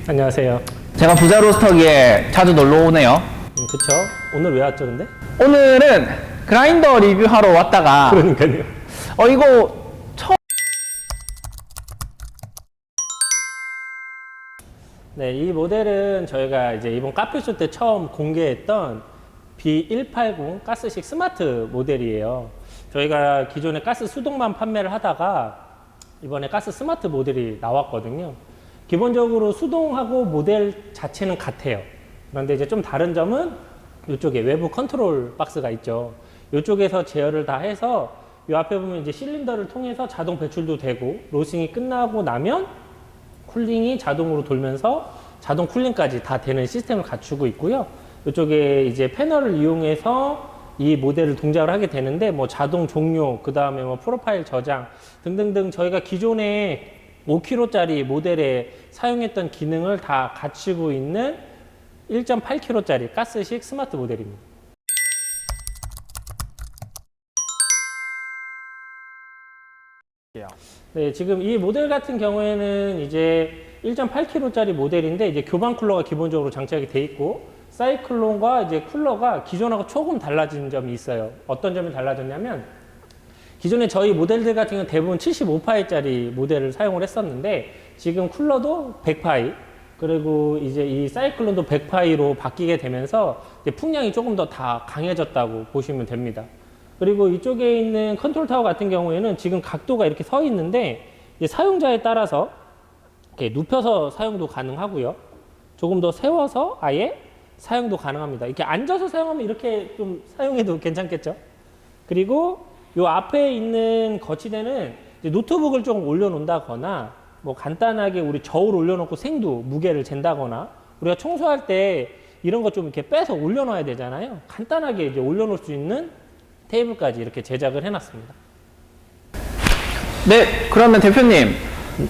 안녕하세요. 제가 부자 로스터기에 자주 놀러 오네요. 그쵸? 오늘 왜 왔죠, 근데? 오늘은 그라인더 리뷰하러 왔다가 그러니까요. 이거 네, 이 모델은 저희가 이제 이번 카페쇼 때 처음 공개했던 B180 가스식 스마트 모델이에요. 저희가 기존에 가스 수동만 판매를 하다가 이번에 가스 스마트 모델이 나왔거든요. 기본적으로 수동하고 모델 자체는 같아요. 그런데 이제 좀 다른 점은 이쪽에 외부 컨트롤 박스가 있죠. 이쪽에서 제어를 다 해서 이 앞에 보면 이제 실린더를 통해서 자동 배출도 되고, 로싱이 끝나고 나면 쿨링이 자동으로 돌면서 자동 쿨링까지 다 되는 시스템을 갖추고 있고요. 이쪽에 이제 패널을 이용해서 이 모델을 동작을 하게 되는데, 뭐 자동 종료, 그 다음에 뭐 프로파일 저장 등등등 저희가 기존에 5kg짜리 모델에 사용했던 기능을 다 갖추고 있는 1.8kg짜리 가스식 스마트 모델입니다. 네, 지금 이 모델 같은 경우에는 이제 1.8kg짜리 모델인데, 이제 교반 쿨러가 기본적으로 장착이 돼 있고, 사이클론과 이제 쿨러가 기존하고 조금 달라진 점이 있어요. 어떤 점이 달라졌냐면, 기존에 저희 모델들 같은 경우는 대부분 75파이짜리 모델을 사용을 했었는데, 지금 쿨러도 100파이, 그리고 이제 이 사이클론도 100파이로 바뀌게 되면서 이제 풍량이 조금 더 다 강해졌다고 보시면 됩니다. 그리고 이쪽에 있는 컨트롤 타워 같은 경우에는 지금 각도가 이렇게 서 있는데, 이제 사용자에 따라서 이렇게 눕혀서 사용도 가능하고요. 조금 더 세워서 아예 사용도 가능합니다. 이렇게 앉아서 사용하면 이렇게 좀 사용해도 괜찮겠죠? 그리고 요 앞에 있는 거치대는 이제 노트북을 조금 올려놓는다거나, 뭐 간단하게 우리 저울 올려놓고 생두 무게를 잰다거나, 우리가 청소할 때 이런 거 좀 이렇게 빼서 올려놔야 되잖아요. 간단하게 이제 올려놓을 수 있는 테이블까지 이렇게 제작을 해놨습니다. 네, 그러면 대표님,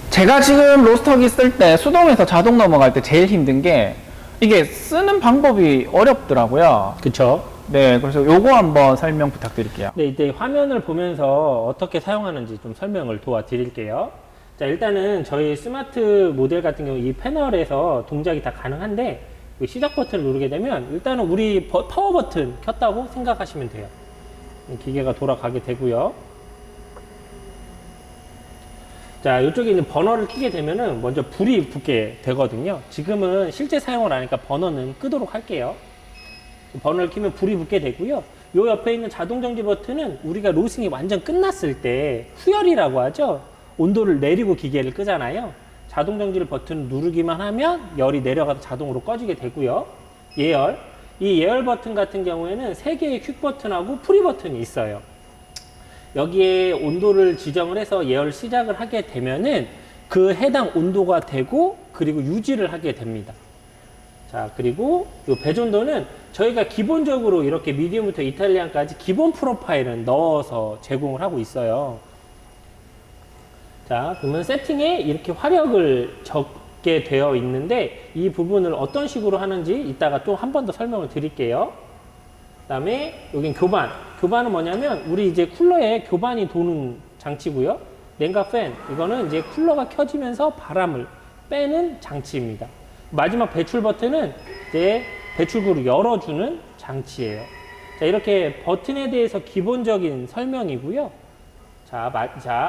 제가 지금 로스터기 쓸 때 수동에서 자동 넘어갈 때 제일 힘든 게 이게 쓰는 방법이 어렵더라고요. 그쵸? 네, 그래서 요거 한번 설명 부탁드릴게요. 네, 이때 화면을 보면서 어떻게 사용하는지 좀 설명을 도와드릴게요. 자, 일단은 저희 스마트 모델 같은 경우 이 패널에서 동작이 다 가능한데, 시작 버튼을 누르게 되면 일단은 우리 파워 버튼 켰다고 생각하시면 돼요. 기계가 돌아가게 되고요. 자, 이쪽에 있는 버너를 켜게 되면은 먼저 불이 붙게 되거든요. 지금은 실제 사용을 안 하니까 버너는 끄도록 할게요. 버너를 켜면 불이 붙게 되고요. 요 옆에 있는 자동 정지 버튼은 우리가 로싱이 완전 끝났을 때 후열이라고 하죠. 온도를 내리고 기계를 끄잖아요. 자동 정지를 버튼 누르기만 하면 열이 내려가서 자동으로 꺼지게 되고요. 예열. 이 예열 버튼 같은 경우에는 3개의 퀵 버튼하고 프리 버튼이 있어요. 여기에 온도를 지정을 해서 예열 시작을 하게 되면은 그 해당 온도가 되고, 그리고 유지를 하게 됩니다. 자, 그리고 이 배전도는 저희가 기본적으로 이렇게 미디움부터 이탈리안까지 기본 프로파일은 넣어서 제공을 하고 있어요. 자, 그러면 세팅에 이렇게 화력을 적게 되어 있는데, 이 부분을 어떤 식으로 하는지 이따가 또 한 번 더 설명을 드릴게요. 그 다음에 여긴 교반. 교반은 뭐냐면 우리 이제 쿨러에 교반이 도는 장치고요. 냉각 팬, 이거는 이제 쿨러가 켜지면서 바람을 빼는 장치입니다. 마지막 배출 버튼은 이제 배출구를 열어주는 장치예요. 자, 이렇게 버튼에 대해서 기본적인 설명이고요. 자,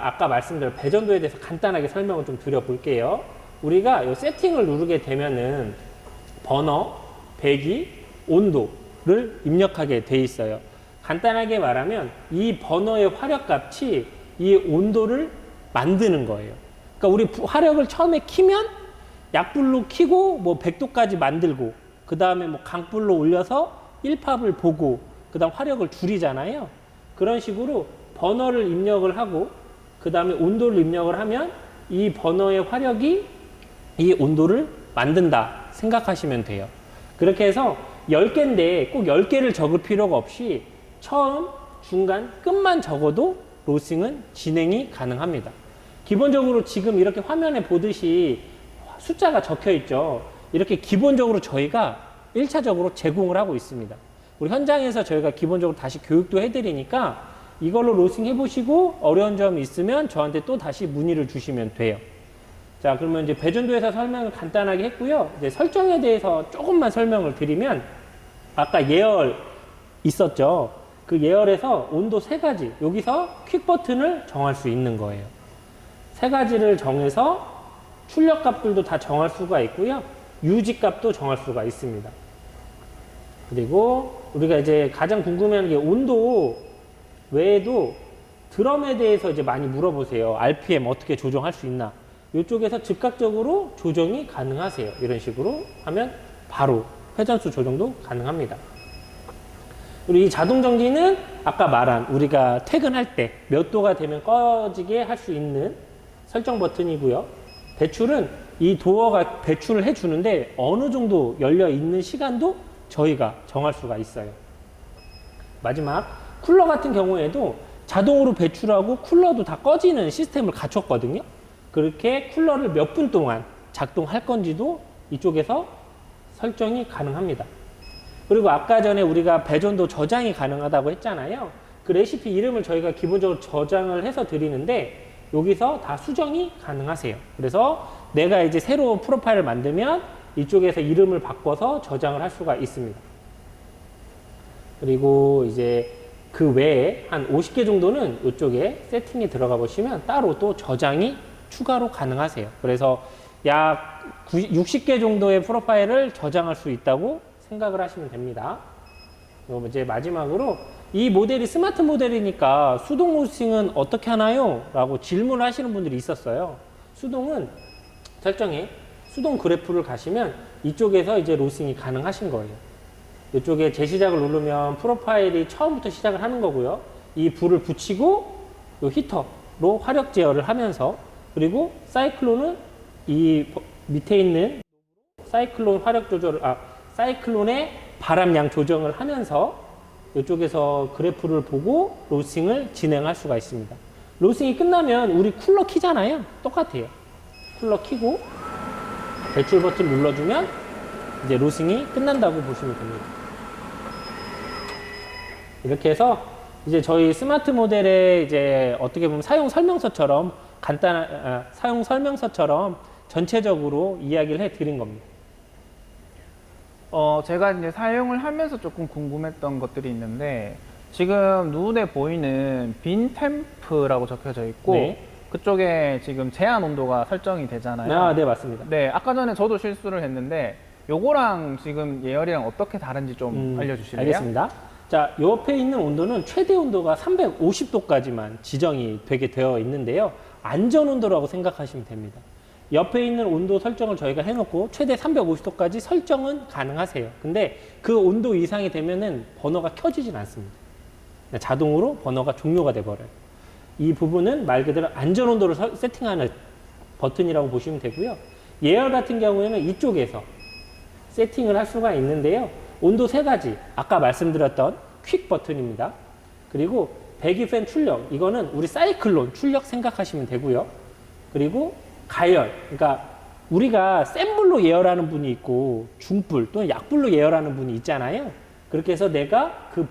아까 말씀드린 배전도에 대해서 간단하게 설명을 좀 드려볼게요. 우리가 이 세팅을 누르게 되면은 버너, 배기, 온도를 입력하게 돼 있어요. 간단하게 말하면 이 버너의 화력값이 이 온도를 만드는 거예요. 그러니까 우리 화력을 처음에 키면 약불로 키고 뭐 100도까지 만들고, 그 다음에 뭐 강불로 올려서 1팝을 보고, 그 다음 화력을 줄이잖아요. 그런 식으로 버너를 입력을 하고, 그 다음에 온도를 입력을 하면 이 버너의 화력이 이 온도를 만든다 생각하시면 돼요. 그렇게 해서 10개인데 꼭 10개를 적을 필요가 없이 처음, 중간, 끝만 적어도 로싱은 진행이 가능합니다. 기본적으로 지금 이렇게 화면에 보듯이 숫자가 적혀 있죠. 이렇게 기본적으로 저희가 1차적으로 제공을 하고 있습니다. 우리 현장에서 저희가 기본적으로 다시 교육도 해드리니까 이걸로 로싱 해보시고 어려운 점이 있으면 저한테 또 다시 문의를 주시면 돼요. 자, 그러면 이제 배전도에서 설명을 간단하게 했고요. 이제 설정에 대해서 조금만 설명을 드리면, 아까 예열 있었죠. 그 예열에서 온도 3가지, 여기서 퀵 버튼을 정할 수 있는 거예요. 3가지를 정해서 출력 값들도 다 정할 수가 있고요. 유지 값도 정할 수가 있습니다. 그리고 우리가 이제 가장 궁금해하는 게 온도 외에도 드럼에 대해서 이제 많이 물어보세요. RPM 어떻게 조정할 수 있나? 이쪽에서 즉각적으로 조정이 가능하세요. 이런 식으로 하면 바로 회전수 조정도 가능합니다. 그리고 이 자동 정지는 아까 말한 우리가 퇴근할 때 몇 도가 되면 꺼지게 할 수 있는 설정 버튼이고요. 배출은 이 도어가 배출을 해주는데 어느 정도 열려 있는 시간도 저희가 정할 수가 있어요. 마지막 쿨러 같은 경우에도 자동으로 배출하고 쿨러도 다 꺼지는 시스템을 갖췄거든요. 그렇게 쿨러를 몇 분 동안 작동할 건지도 이쪽에서 설정이 가능합니다. 그리고 아까 전에 우리가 배전도 저장이 가능하다고 했잖아요. 그 레시피 이름을 저희가 기본적으로 저장을 해서 드리는데 여기서 다 수정이 가능하세요. 그래서 내가 이제 새로 프로파일을 만들면 이쪽에서 이름을 바꿔서 저장을 할 수가 있습니다. 그리고 이제 그 외에 한 50개 정도는 이쪽에 세팅에 들어가 보시면 따로 또 저장이 추가로 가능하세요. 그래서 약 60개 정도의 프로파일을 저장할 수 있다고 생각을 하시면 됩니다. 그리고 이제 마지막으로 이 모델이 스마트 모델이니까 수동 로스팅은 어떻게 하나요? 라고 질문을 하시는 분들이 있었어요. 수동은 설정에 수동 그래프를 가시면 이쪽에서 이제 로스팅이 가능하신 거예요. 이쪽에 재시작을 누르면 프로파일이 처음부터 시작을 하는 거고요. 이 불을 붙이고 이 히터로 화력 제어를 하면서, 그리고 사이클론은 이 밑에 있는 사이클론 화력 조절을, 사이클론의 바람량 조정을 하면서 이쪽에서 그래프를 보고 로스팅을 진행할 수가 있습니다. 로스팅이 끝나면 우리 쿨러 키잖아요. 똑같아요. 쿨러 키고 배출 버튼 눌러주면 이제 로스팅이 끝난다고 보시면 됩니다. 이렇게 해서 이제 저희 스마트 모델의 이제 어떻게 보면 사용 설명서처럼 사용 설명서처럼 전체적으로 이야기를 해 드린 겁니다. 제가 이제 사용을 하면서 조금 궁금했던 것들이 있는데, 지금 눈에 보이는 빈 템프라고 적혀져 있고, 네. 그쪽에 지금 제한 온도가 설정이 되잖아요. 네, 맞습니다. 네, 아까 전에 저도 실수를 했는데, 요거랑 지금 예열이랑 어떻게 다른지 좀 알려주실래요? 알겠습니다. 자, 옆에 있는 온도는 최대 온도가 350도까지만 지정이 되게 되어 있는데요. 안전 온도라고 생각하시면 됩니다. 옆에 있는 온도 설정을 저희가 해놓고 최대 350도까지 설정은 가능하세요. 근데 그 온도 이상이 되면은 버너가 켜지진 않습니다. 자동으로 버너가 종료가 돼버려요. 이 부분은 말 그대로 안전 온도를 세팅하는 버튼이라고 보시면 되고요. 예열 같은 경우에는 이쪽에서 세팅을 할 수가 있는데요. 온도 3가지, 아까 말씀드렸던 퀵 버튼입니다. 그리고 배기팬 출력, 이거는 우리 사이클론 출력 생각하시면 되고요. 그리고 가열, 그러니까 우리가 센 불로 예열하는 분이 있고 중불 또는 약불로 예열하는 분이 있잖아요. 그렇게 해서 내가 그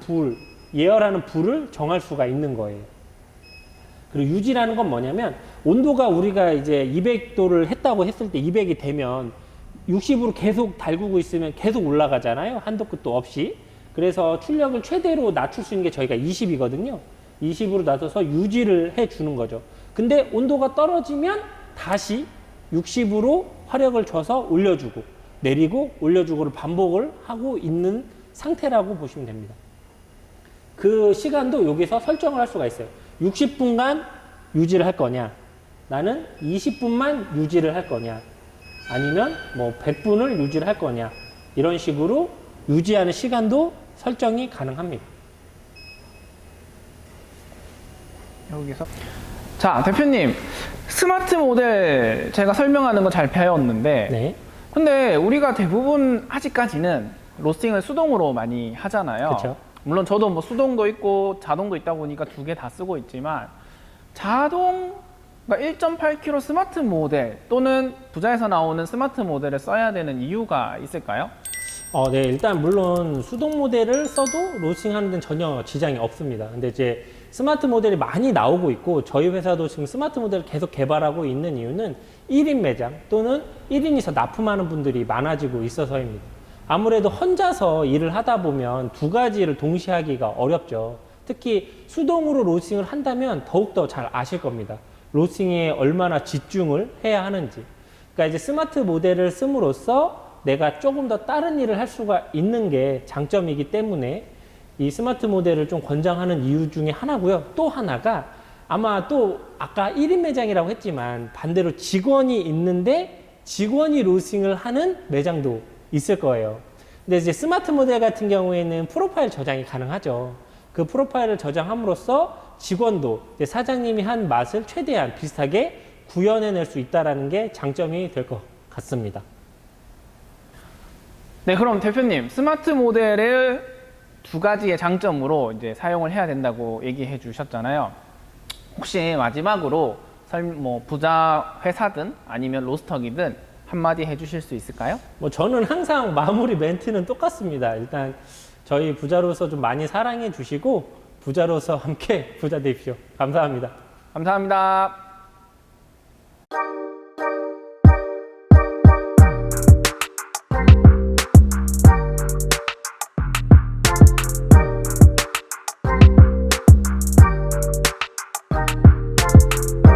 예열하는 불을 정할 수가 있는 거예요. 그리고 유지라는 건 뭐냐면, 온도가 우리가 이제 200도를 했다고 했을 때 200이 되면 60으로 계속 달구고 있으면 계속 올라가잖아요. 한도 끝도 없이. 그래서 출력을 최대로 낮출 수 있는 게 저희가 20이거든요. 20으로 낮춰서 유지를 해 주는 거죠. 근데 온도가 떨어지면 다시 60으로 화력을 줘서 올려주고 내리고 올려주고를 반복을 하고 있는 상태라고 보시면 됩니다. 그 시간도 여기서 설정을 할 수가 있어요. 60분간 유지를 할 거냐, 나는 20분만 유지를 할 거냐, 아니면 뭐 100분을 유지를 할 거냐, 이런 식으로 유지하는 시간도 설정이 가능합니다. 여기서 자, 대표님, 스마트 모델 제가 설명하는 거 잘 배웠는데, 네. 근데 우리가 대부분 아직까지는 로스팅을 수동으로 많이 하잖아요. 그쵸. 물론 저도 뭐 수동도 있고 자동도 있다 보니까 2개 다 쓰고 있지만, 자동, 그러니까 1.8kg 스마트 모델 또는 부자에서 나오는 스마트 모델을 써야 되는 이유가 있을까요? 네, 일단 물론 수동 모델을 써도 로스팅 하는 데는 전혀 지장이 없습니다. 근데 이제 스마트 모델이 많이 나오고 있고 저희 회사도 지금 스마트 모델을 계속 개발하고 있는 이유는 1인 매장 또는 1인이서 납품하는 분들이 많아지고 있어서입니다. 아무래도 혼자서 일을 하다 보면 두 가지를 동시에 하기가 어렵죠. 특히 수동으로 로스팅을 한다면 더욱더 잘 아실 겁니다. 로스팅에 얼마나 집중을 해야 하는지. 그러니까 이제 스마트 모델을 씀으로써 내가 조금 더 다른 일을 할 수가 있는 게 장점이기 때문에 이 스마트 모델을 좀 권장하는 이유 중에 하나고요. 또 하나가 아마 또 아까 1인 매장이라고 했지만 반대로 직원이 있는데 직원이 로스팅을 하는 매장도 있을 거예요. 근데 이제 스마트 모델 같은 경우에는 프로파일 저장이 가능하죠. 그 프로파일을 저장함으로써 직원도 이제 사장님이 한 맛을 최대한 비슷하게 구현해낼 수 있다는 게 장점이 될 것 같습니다. 네, 그럼 대표님, 스마트 모델을 두 가지의 장점으로 이제 사용을 해야 된다고 얘기해 주셨잖아요. 혹시 마지막으로 부자 회사든 아니면 로스터기든 한마디 해주실 수 있을까요? 뭐 저는 항상 마무리 멘트는 똑같습니다. 일단 저희 부자로서 좀 많이 사랑해 주시고 부자로서 함께 부자 되십시오. 감사합니다. 감사합니다.